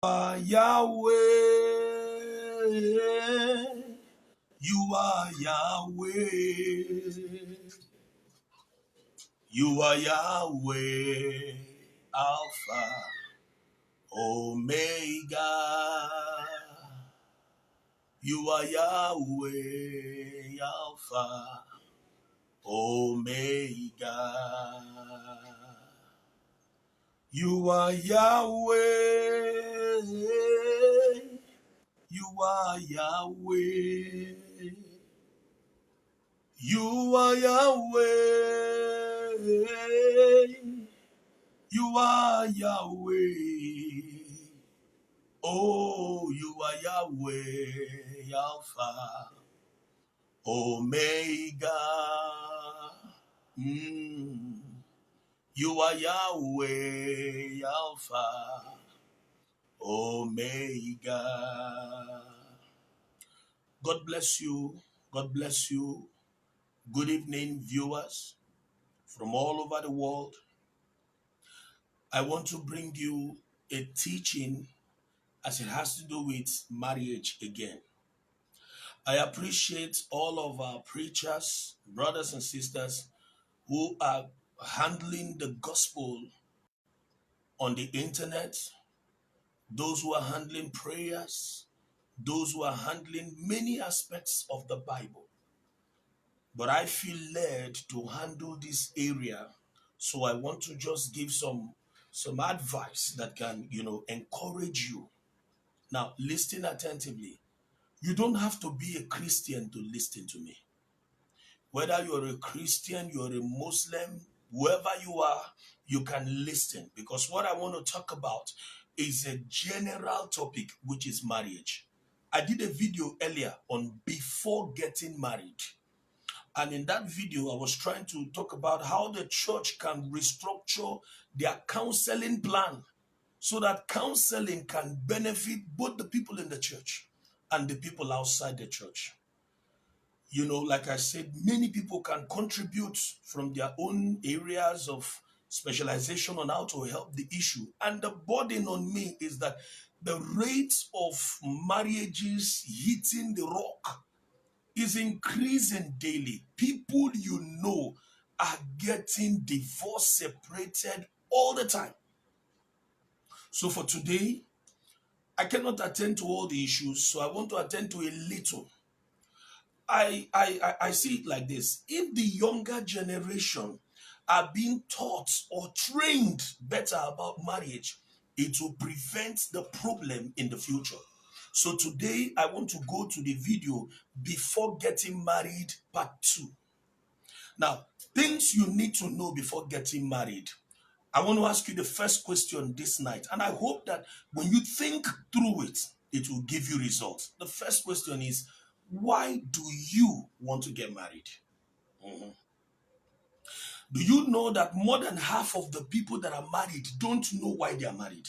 Yahweh, you are Yahweh, you are Yahweh, Alpha, Omega, you are Yahweh, Alpha, Omega, you are Yahweh. You are Yahweh. You are Yahweh. You are Yahweh. Oh, you are Yahweh, Alpha, Omega. Mm. You are Yahweh, Alpha, Omega. God bless you. God bless you. Good evening, viewers from all over the world. I want to bring you a teaching as it has to do with marriage again. I appreciate all of our preachers, brothers and sisters who are handling the gospel on the internet, those who are handling prayers, those who are handling many aspects of the Bible. But I feel led to handle this area, so I want to just give some advice that can encourage you. Now listen attentively. You don't have to be a Christian to listen to me. Whether you're a Christian, you're a Muslim, whoever you are, you can listen, because what I want to talk about is a general topic, which is marriage. I did a video earlier on before getting married. And in that video, I was trying to talk about how the church can restructure their counseling plan so that counseling can benefit both the people in the church and the people outside the church. Like I said, many people can contribute from their own areas of specialization on how to help the issue. And the burden on me is that the rate of marriages hitting the rock is increasing daily. People are getting divorced, separated all the time. So for today, I cannot attend to all the issues, so I want to attend to a little. I see it like this. If the younger generation are being taught or trained better about marriage, it will prevent the problem in the future. So today I want to go to the video before getting married part 2. Now, things you need to know before getting married. I want to ask you the first question this night, and I hope that when you think through it, it will give you results. The first question is, why do you want to get married? Mhm. Do you know that more than half of the people that are married don't know why they are married?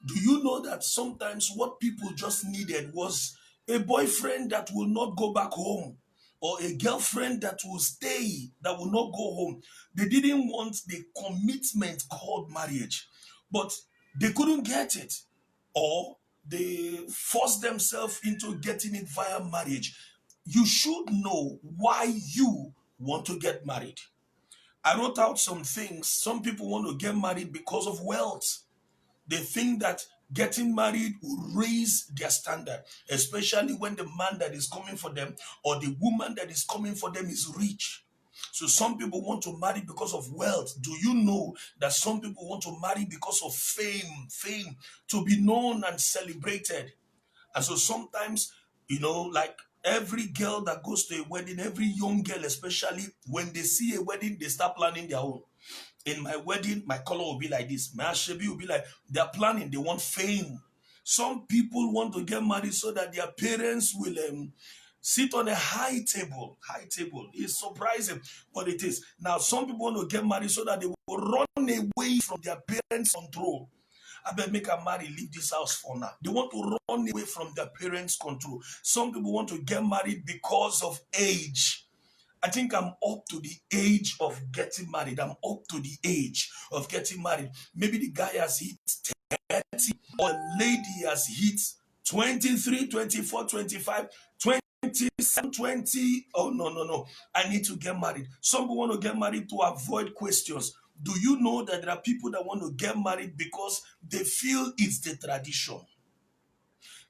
Do you know that sometimes what people just needed was a boyfriend that will not go back home, or a girlfriend that will stay, that will not go home? They didn't want the commitment called marriage, but they couldn't get it, or they forced themselves into getting it via marriage. You should know why you want to get married. I wrote out some things. Some people want to get married because of wealth. They think that getting married will raise their standard, especially when the man that is coming for them or the woman that is coming for them is rich. So some people want to marry because of wealth. Do you know that some people want to marry because of fame, to be known and celebrated? And so sometimes, like every girl that goes to a wedding, every young girl, especially when they see a wedding, they start planning their own. In my wedding, my color will be like this. My ashebi will be like, they're planning, they want fame. Some people want to get married so that their parents will sit on a high table. High table. It's surprising, but it is. Now, some people want to get married so that they will run away from their parents' control. I better make a marry, leave this house for now. They want to run away from their parents' control. Some people want to get married because of age. I think I'm up to the age of getting married. I'm up to the age of getting married. Maybe the guy has hit 30 or a lady has hit 23, 24, 25, 27, 20. Oh, no, no, no. I need to get married. Some people want to get married to avoid questions. Do you know that there are people that want to get married because they feel it's the tradition?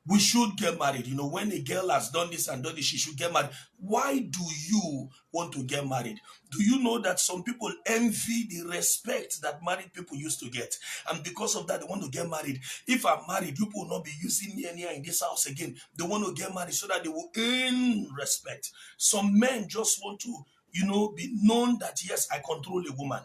We should get married. You know, when a girl has done this and done this, she should get married. Why do you want to get married? Do you know that some people envy the respect that married people used to get? And because of that, they want to get married. If I'm married, people will not be using me anywhere in this house again. They want to get married so that they will earn respect. Some men just want to, be known that, yes, I control a woman.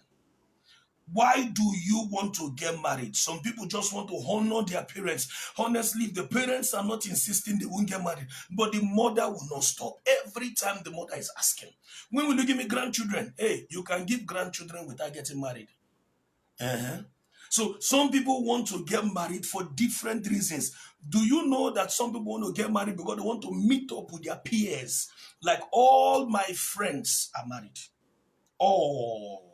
Why do you want to get married? Some people just want to honor their parents. Honestly, if the parents are not insisting, they won't get married. But the mother will not stop. Every time the mother is asking, when will you give me grandchildren? Hey, you can give grandchildren without getting married. So some people want to get married for different reasons. Do you know that some people want to get married because they want to meet up with their peers? Like all my friends are married. All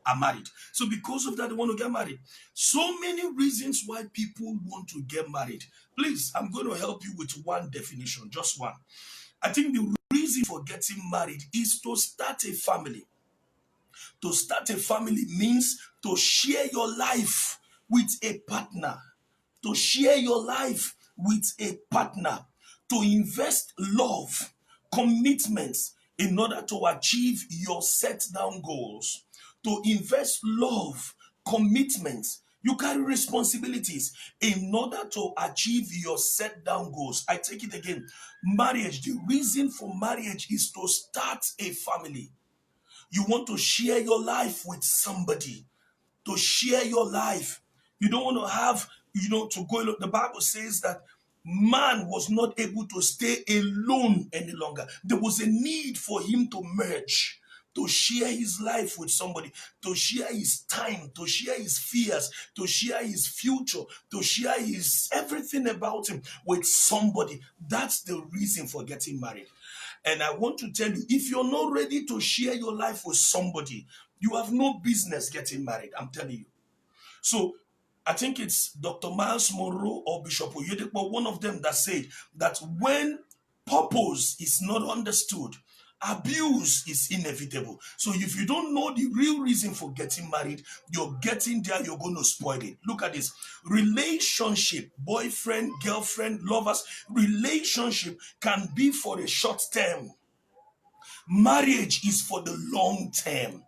are married. So because of that, they want to get married. So many reasons why people want to get married. Please, I'm going to help you with one definition, just one. I think the reason for getting married is to start a family. To start a family means to share your life with a partner. To share your life with a partner. To invest love, commitments in order to achieve your set down goals. To invest love, commitments. You carry responsibilities in order to achieve your set down goals. I take it again. Marriage, the reason for marriage is to start a family. You want to share your life with somebody, to share your life. You don't want to have, to go. The Bible says that man was not able to stay alone any longer. There was a need for him to merge, to share his life with somebody, to share his time, to share his fears, to share his future, to share his everything about him with somebody. That's the reason for getting married. And I want to tell you, if you're not ready to share your life with somebody, you have no business getting married. I'm telling you. So I think it's Dr. Miles Monroe or Bishop Oyedepo, one of them, that said that when purpose is not understood, abuse is inevitable. So if you don't know the real reason for getting married, you're getting there, you're going to spoil it. Look at this. Relationship, boyfriend, girlfriend, lovers, relationship can be for a short term. Marriage is for the long term.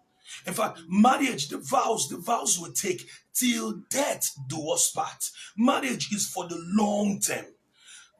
In fact, marriage, the vows will take till death do us part. Marriage is for the long term.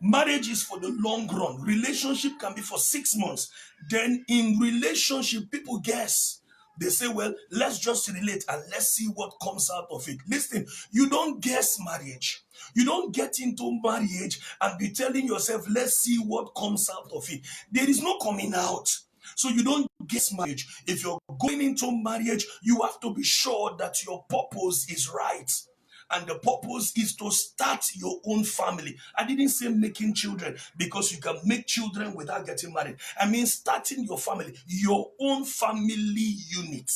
Marriage is for the long run. Relationship can be for 6 months. Then in relationship, people guess. They say, well, let's just relate and let's see what comes out of it. Listen, you don't guess marriage. You don't get into marriage and be telling yourself, let's see what comes out of it. There is no coming out. So you don't guess marriage. If you're going into marriage, you have to be sure that your purpose is right. And the purpose is to start your own family. I didn't say making children, because you can make children without getting married. I mean starting your family, your own family unit.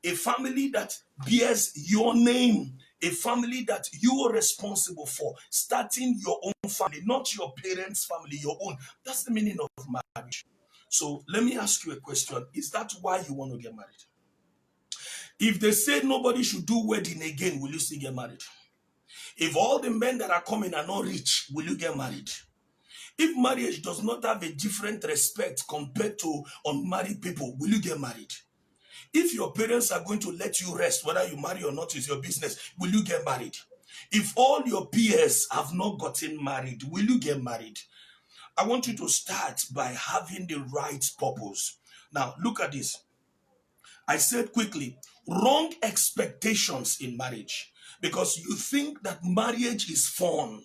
A family that bears your name. A family that you are responsible for. Starting your own family, not your parents' family, your own. That's the meaning of marriage. So let me ask you a question. Is that why you want to get married? If they say nobody should do wedding again, will you still get married? If all the men that are coming are not rich, will you get married? If marriage does not have a different respect compared to unmarried people, will you get married? If your parents are going to let you rest, whether you marry or not is your business, will you get married? If all your peers have not gotten married, will you get married? I want you to start by having the right purpose. Now, look at this. I said quickly, wrong expectations in marriage, because you think that marriage is fun.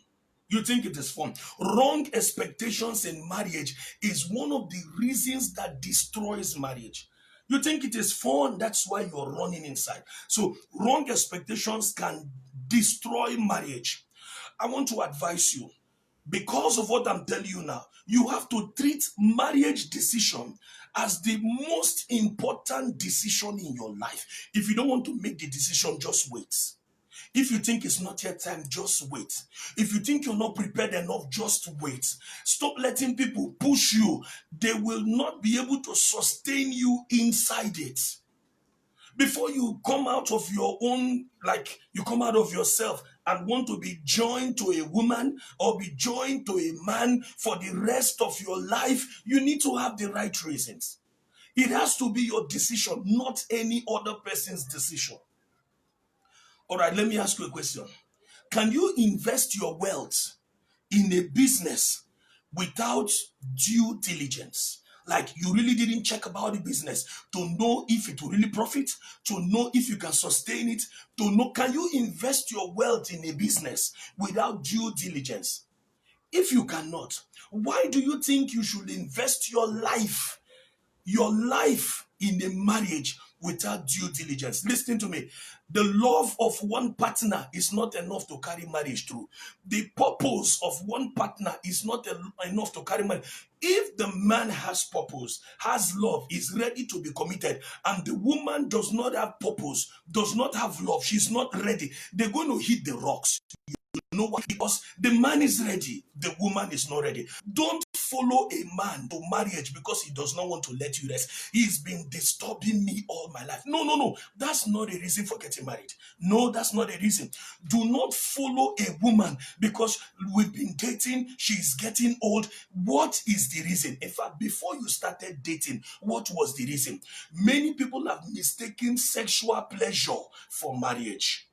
You think it is fun. Wrong expectations in marriage is one of the reasons that destroys marriage. You think it is fun, that's why you're running inside. So wrong expectations can destroy marriage. I want to advise you, because of what I'm telling you now, you have to treat marriage decision as the most important decision in your life. If you don't want to make the decision, just wait. If you think it's not yet time, just wait. If you think you're not prepared enough, just wait. Stop letting people push you. They will not be able to sustain you inside it. Before you come out of your own, like you come out of yourself and want to be joined to a woman or be joined to a man for the rest of your life, you need to have the right reasons. It has to be your decision, not any other person's decision. All right, let me ask you a question. Can you invest your wealth in a business without due diligence? Like you really didn't check about the business to know if it will really profit, to know if you can sustain it, to know can you invest your wealth in a business without due diligence? If you cannot, why do you think you should invest your life in a marriage without due diligence? Listen to me. The love of one partner is not enough to carry marriage through. The purpose of one partner is not enough to carry marriage. If the man has purpose, has love, is ready to be committed, and the woman does not have purpose, does not have love, she's not ready, they're going to hit the rocks. You know why? Because the man is ready, the woman is not ready. Don't follow a man to marriage because he does not want to let you rest. He's been disturbing me all my life. No, no, no. That's not a reason for getting married. No, that's not a reason. Do not follow a woman because we've been dating, she's getting old. What is the reason? In fact, before you started dating, what was the reason? Many people have mistaken sexual pleasure for marriage.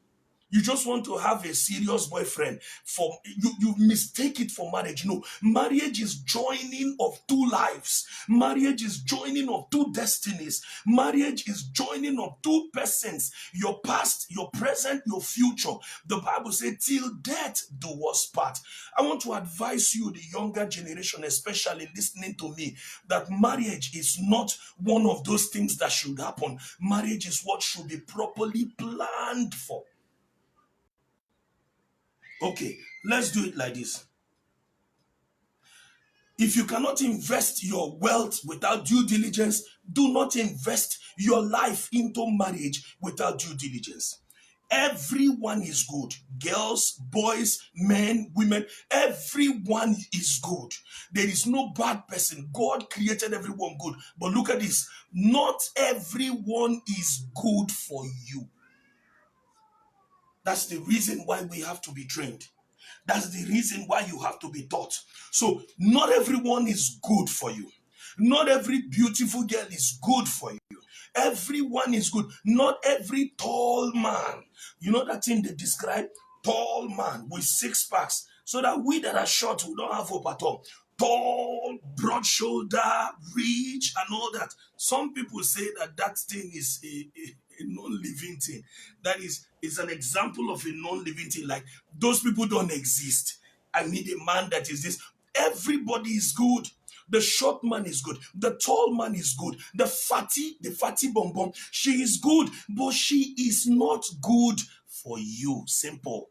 You just want to have a serious boyfriend. For you mistake it for marriage. No, marriage is joining of two lives. Marriage is joining of two destinies. Marriage is joining of two persons. Your past, your present, your future. The Bible says, till death do us part. I want to advise you, the younger generation, especially listening to me, that marriage is not one of those things that should happen. Marriage is what should be properly planned for. Okay, let's do it like this. If you cannot invest your wealth without due diligence, do not invest your life into marriage without due diligence. Everyone is good. Girls, boys, men, women, everyone is good. There is no bad person. God created everyone good. But look at this. Not everyone is good for you. That's the reason why we have to be trained. That's the reason why you have to be taught. So, not everyone is good for you. Not every beautiful girl is good for you. Everyone is good. Not every tall man. You know that thing they describe? Tall man with six packs. So that we that are short, we don't have hope at all. Tall, broad shoulder, rich, and all that. Some people say that that thing is a non-living thing. That is an example of a non-living thing. Like those people don't exist. I need a man that is this. Everybody is good. The short man is good. The tall man is good. The fatty bonbon, she is good, but she is not good for you. Simple.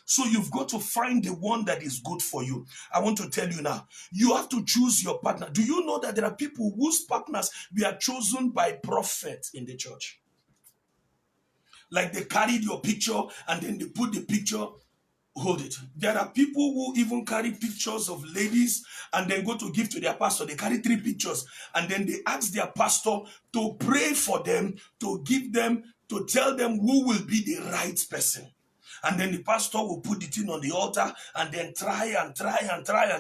So you've got to find the one that is good for you. I want to tell you now, you have to choose your partner. Do you know that there are people whose partners were chosen by prophets in the church? Like they carried your picture and then they put the picture. Hold it. There are people who even carry pictures of ladies and then go to give to their pastor. They carry 3 pictures and then they ask their pastor to pray for them, to give them, to tell them who will be the right person. And then the pastor will put the thing on the altar and then try and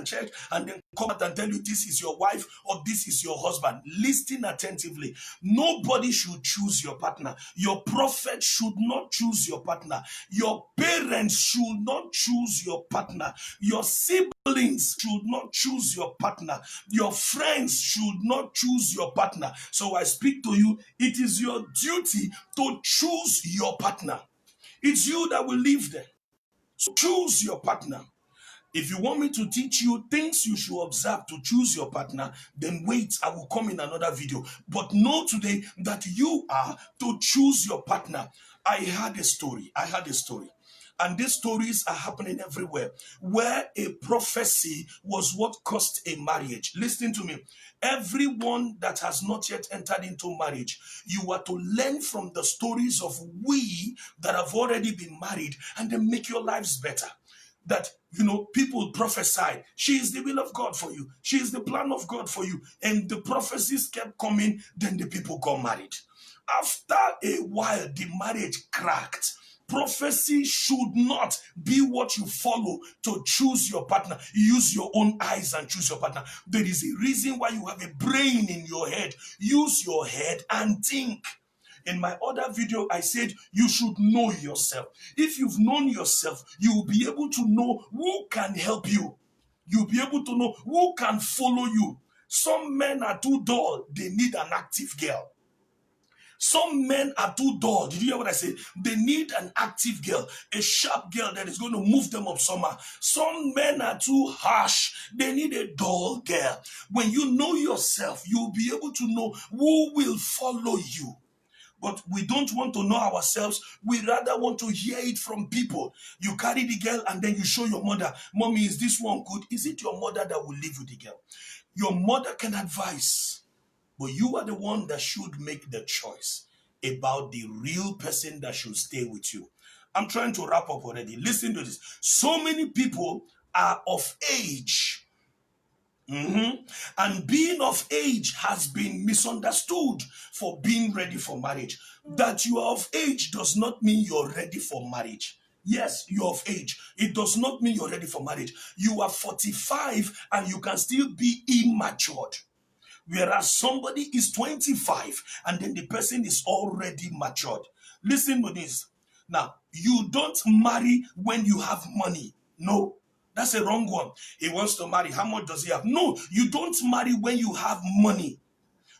check and then come out and tell you this is your wife or this is your husband. Listen attentively. Nobody should choose your partner. Your prophet should not choose your partner. Your parents should not choose your partner. Your siblings should not choose your partner. Your friends should not choose your partner. So I speak to you. It is your duty to choose your partner. It's you that will live there. So choose your partner. If you want me to teach you things you should observe to choose your partner, then wait, I will come in another video. But know today that you are to choose your partner. I had a story. And these stories are happening everywhere, where a prophecy was what caused a marriage. Listen to me. Everyone that has not yet entered into marriage, you are to learn from the stories of we that have already been married and then make your lives better. That, people prophesied, she is the will of God for you, she is the plan of God for you, and the prophecies kept coming. Then the people got married. After a while, the marriage cracked. Prophecy should not be what you follow to choose your partner. Use your own eyes and choose your partner. There is a reason why you have a brain in your head. Use your head and think. In my other video, I said you should know yourself. If you've known yourself, you will be able to know who can help you. You'll be able to know who can follow you. Some men are too dull. They need an active girl. Some men are too dull. Did you hear what I said? They need an active girl, a sharp girl that is going to move them up somehow. Some men are too harsh. They need a dull girl. When you know yourself, you'll be able to know who will follow you. But we don't want to know ourselves. We rather want to hear it from people. You carry the girl and then you show your mother, Mommy, is this one good? Is it your mother that will live with the girl? Your mother can advise, but you are the one that should make the choice about the real person that should stay with you. I'm trying to wrap up already. Listen to this. So many people are of age. And being of age has been misunderstood for being ready for marriage. That you are of age does not mean you're ready for marriage. Yes, you're of age. It does not mean you're ready for marriage. You are 45 and you can still be immature. Whereas somebody is 25 and then the person is already matured. Listen to this. Now, you don't marry when you have money. No, that's a wrong one. He wants to marry. How much does he have? No, you don't marry when you have money.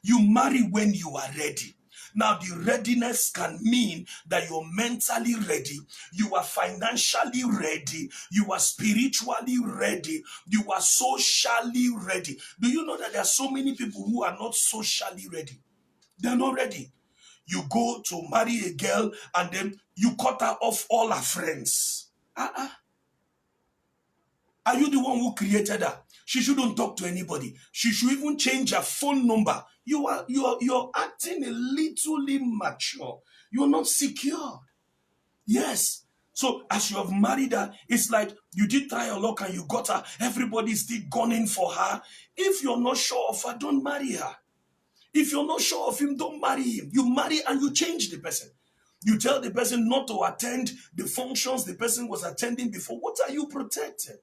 You marry when you are ready. Now, the readiness can mean that you're mentally ready, you are financially ready, you are spiritually ready, you are socially ready. Do you know that there are so many people who are not socially ready? They're not ready. You go to marry a girl and then you cut her off all her friends. Are you the one who created her? She shouldn't talk to anybody. She should even change her phone number. You're acting a little immature. You're not secure. Yes. So as you have married her, it's like you did try your luck and you got her. Everybody's still gunning for her. If you're not sure of her, don't marry her. If you're not sure of him, don't marry him. You marry and you change the person. You tell the person not to attend the functions the person was attending before. What are you protecting?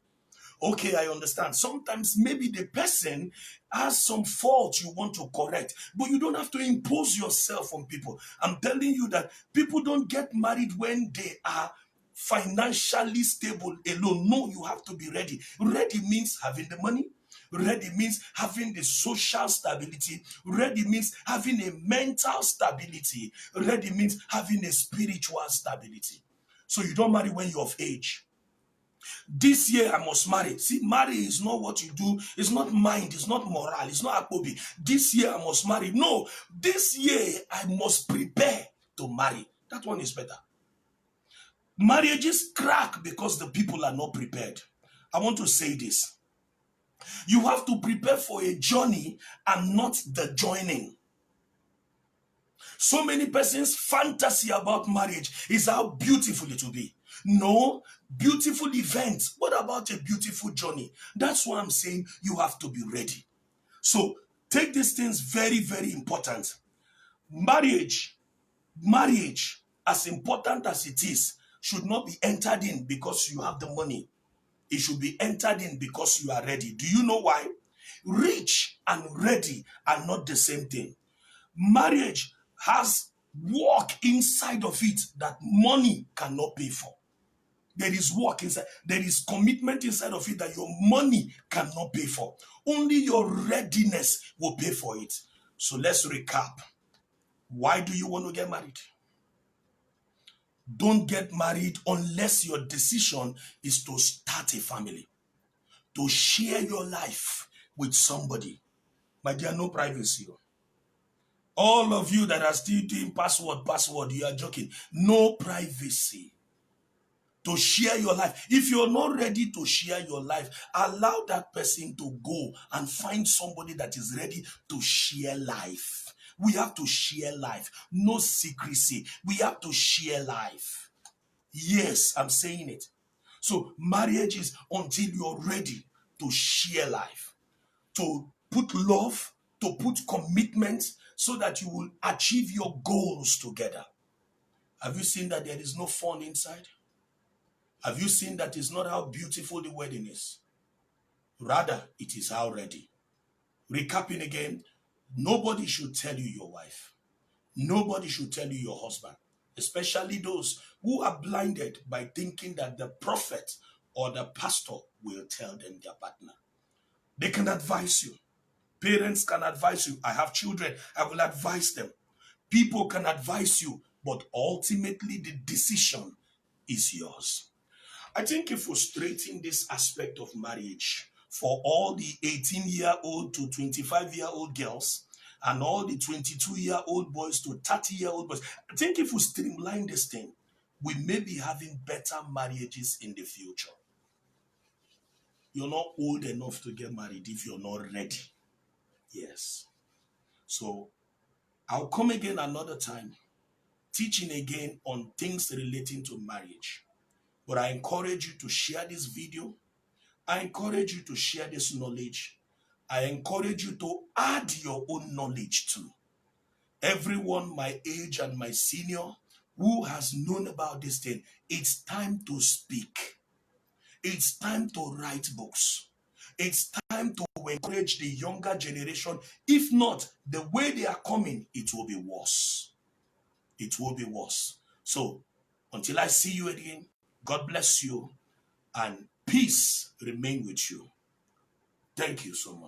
Okay, I understand. Sometimes maybe the person has some fault you want to correct, but you don't have to impose yourself on people. I'm telling you that people don't get married when they are financially stable alone. No, you have to be ready. Ready means having the money. Ready means having the social stability. Ready means having a mental stability. Ready means having a spiritual stability. So you don't marry when you're of age. This year I must marry. See, marry is not what you do. It's not mind. It's not moral. It's not akpobi. This year I must marry. No, this year I must prepare to marry. That one is better. Marriages crack because the people are not prepared. I want to say this. You have to prepare for a journey and not the joining. So many persons' fantasy about marriage is how beautiful it will be. No, beautiful event. What about a beautiful journey? That's why I'm saying you have to be ready. So take these things very, very important. Marriage, as important as it is, should not be entered in because you have the money. It should be entered in because you are ready. Do you know why? Rich and ready are not the same thing. Marriage has work inside of it that money cannot pay for. There is work inside. There is commitment inside of it that your money cannot pay for. Only your readiness will pay for it. So let's recap. Why do you want to get married? Don't get married unless your decision is to start a family, to share your life with somebody. My dear, no privacy. All of you that are still doing password, you are joking. No privacy. to share your life. If you're not ready to share your life, allow that person to go and find somebody that is ready to share life. We have to share life. No secrecy. We have to share life. Yes, I'm saying it. So marriage is until you're ready to share life, to put love, to put commitment so that you will achieve your goals together. Have you seen that there is no fun inside? Have you seen that it's not how beautiful the wedding is? Rather, it is how ready. Recapping again, nobody should tell you your wife. Nobody should tell you your husband, especially those who are blinded by thinking that the prophet or the pastor will tell them their partner. They can advise you. Parents can advise you. I have children, I will advise them. People can advise you, but ultimately the decision is yours. I think if we straighten this aspect of marriage for all the 18-year-old to 25-year-old girls and all the 22-year-old boys to 30-year-old boys, I think if we streamline this thing, we may be having better marriages in the future. You're not old enough to get married if you're not ready. Yes. So I'll come again another time, teaching again on things relating to marriage. But I encourage you to share this video. I encourage you to share this knowledge. I encourage you to add your own knowledge too. Everyone my age and my senior who has known about this thing, it's time to speak. It's time to write books. It's time to encourage the younger generation. If not, the way they are coming, it will be worse. It will be worse. So, until I see you again, God bless you and peace remain with you. Thank you so much.